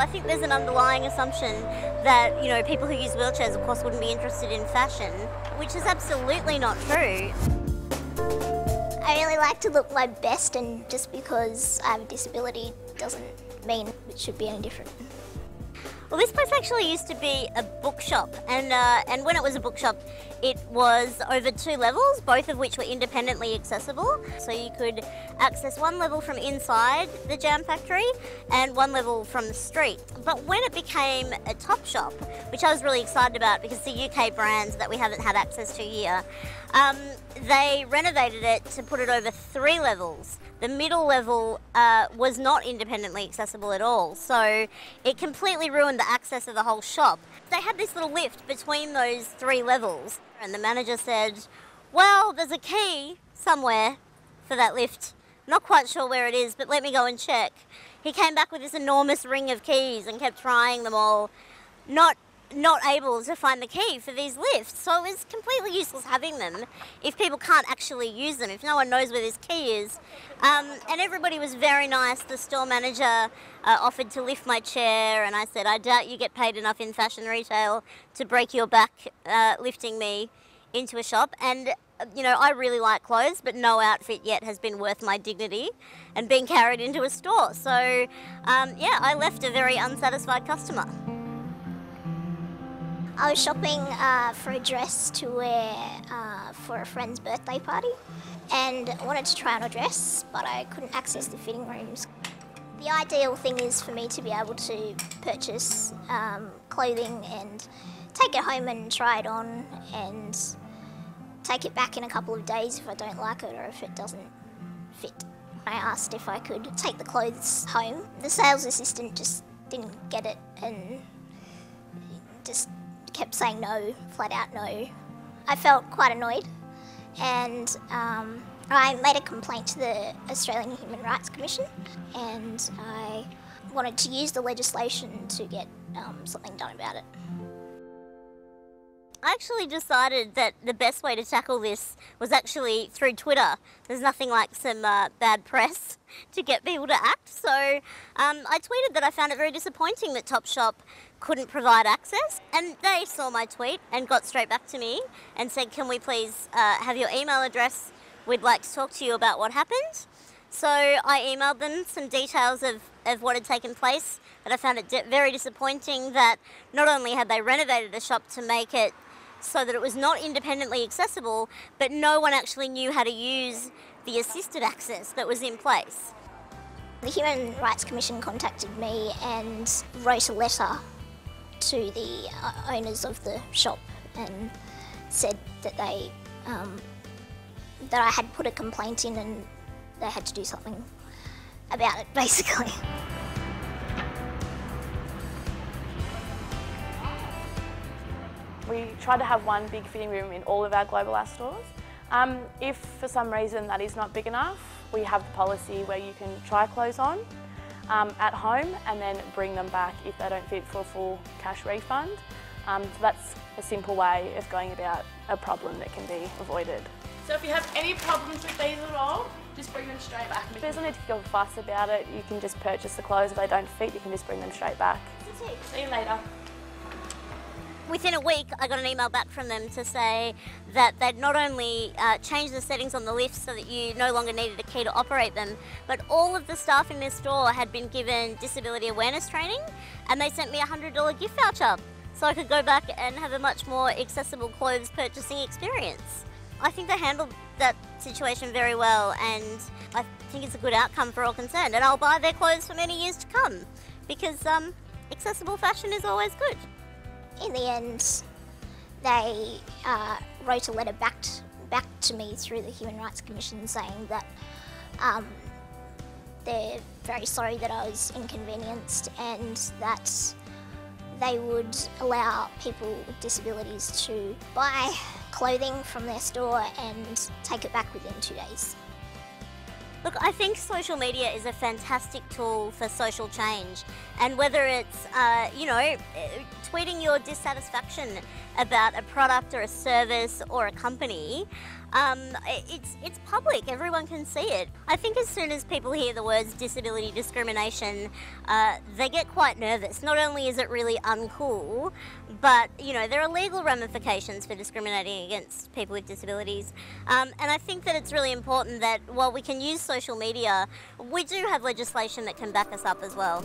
I think there's an underlying assumption that, you know, people who use wheelchairs, of course, wouldn't be interested in fashion, which is absolutely not true. I really like to look my best, and just because I have a disability doesn't mean it should be any different. Well, this place actually used to be a bookshop, and when it was a bookshop, it was over 2 levels, both of which were independently accessible. So you could access one level from inside the jam factory and one level from the street. But when it became a top shop, which I was really excited about because the UK brands that we haven't had access to here, they renovated it to put it over 3 levels. The middle level was not independently accessible at all, so it completely ruined the access of the whole shop. They had this little lift between those 3 levels, and the manager said, well, there's a key somewhere for that lift. Not quite sure where it is, but let me go and check. He came back with this enormous ring of keys and kept trying them all, not able to find the key for these lifts. So it was completely useless having them if people can't actually use them, if no one knows where this key is. And everybody was very nice. The store manager offered to lift my chair, and I said, I doubt you get paid enough in fashion retail to break your back lifting me into a shop. And you know, I really like clothes, but no outfit yet has been worth my dignity and being carried into a store. So yeah, I left a very unsatisfied customer. I was shopping for a dress to wear for a friend's birthday party, and I wanted to try on a dress, but I couldn't access the fitting rooms. The ideal thing is for me to be able to purchase clothing and take it home and try it on and take it back in a couple of days if I don't like it or if it doesn't fit. I asked if I could take the clothes home. The sales assistant just didn't get it and just kept saying no, flat out no. I felt quite annoyed, and I made a complaint to the Australian Human Rights Commission, and I wanted to use the legislation to get something done about it. I actually decided that the best way to tackle this was actually through Twitter. There's nothing like some bad press to get people to act. So I tweeted that I found it very disappointing that Topshop couldn't provide access, and they saw my tweet and got straight back to me and said, can we please have your email address? We'd like to talk to you about what happened. So I emailed them some details of what had taken place, and I found it very disappointing that not only had they renovated the shop to make it so that it was not independently accessible, but no one actually knew how to use the assisted access that was in place. The Human Rights Commission contacted me and wrote a letter to the owners of the shop and said that they that I had put a complaint in and they had to do something about it, basically. We try to have one big fitting room in all of our Global House stores. If for some reason that is not big enough, we have the policy where you can try clothes on at home and then bring them back if they don't fit for a full cash refund. So that's a simple way of going about a problem that can be avoided. So if you have any problems with these at all, just bring them straight back. There's no need to feel fuss about it. You can just purchase the clothes. If they don't fit, you can just bring them straight back. See you later. Within a week, I got an email back from them to say that they'd not only changed the settings on the lifts so that you no longer needed a key to operate them, but all of the staff in their store had been given disability awareness training, and they sent me a $100 gift voucher so I could go back and have a much more accessible clothes purchasing experience. I think they handled that situation very well, and I think it's a good outcome for all concerned, and I'll buy their clothes for many years to come because accessible fashion is always good. In the end, they wrote a letter back to me through the Human Rights Commission saying that they're very sorry that I was inconvenienced and that they would allow people with disabilities to buy clothing from their store and take it back within 2 days. Look, I think social media is a fantastic tool for social change, and whether it's, tweeting your dissatisfaction about a product or a service or a company, it's public, everyone can see it. I think as soon as people hear the words disability discrimination, they get quite nervous. Not only is it really uncool, but there are legal ramifications for discriminating against people with disabilities. And I think that it's really important that while we can use social media, we do have legislation that can back us up as well.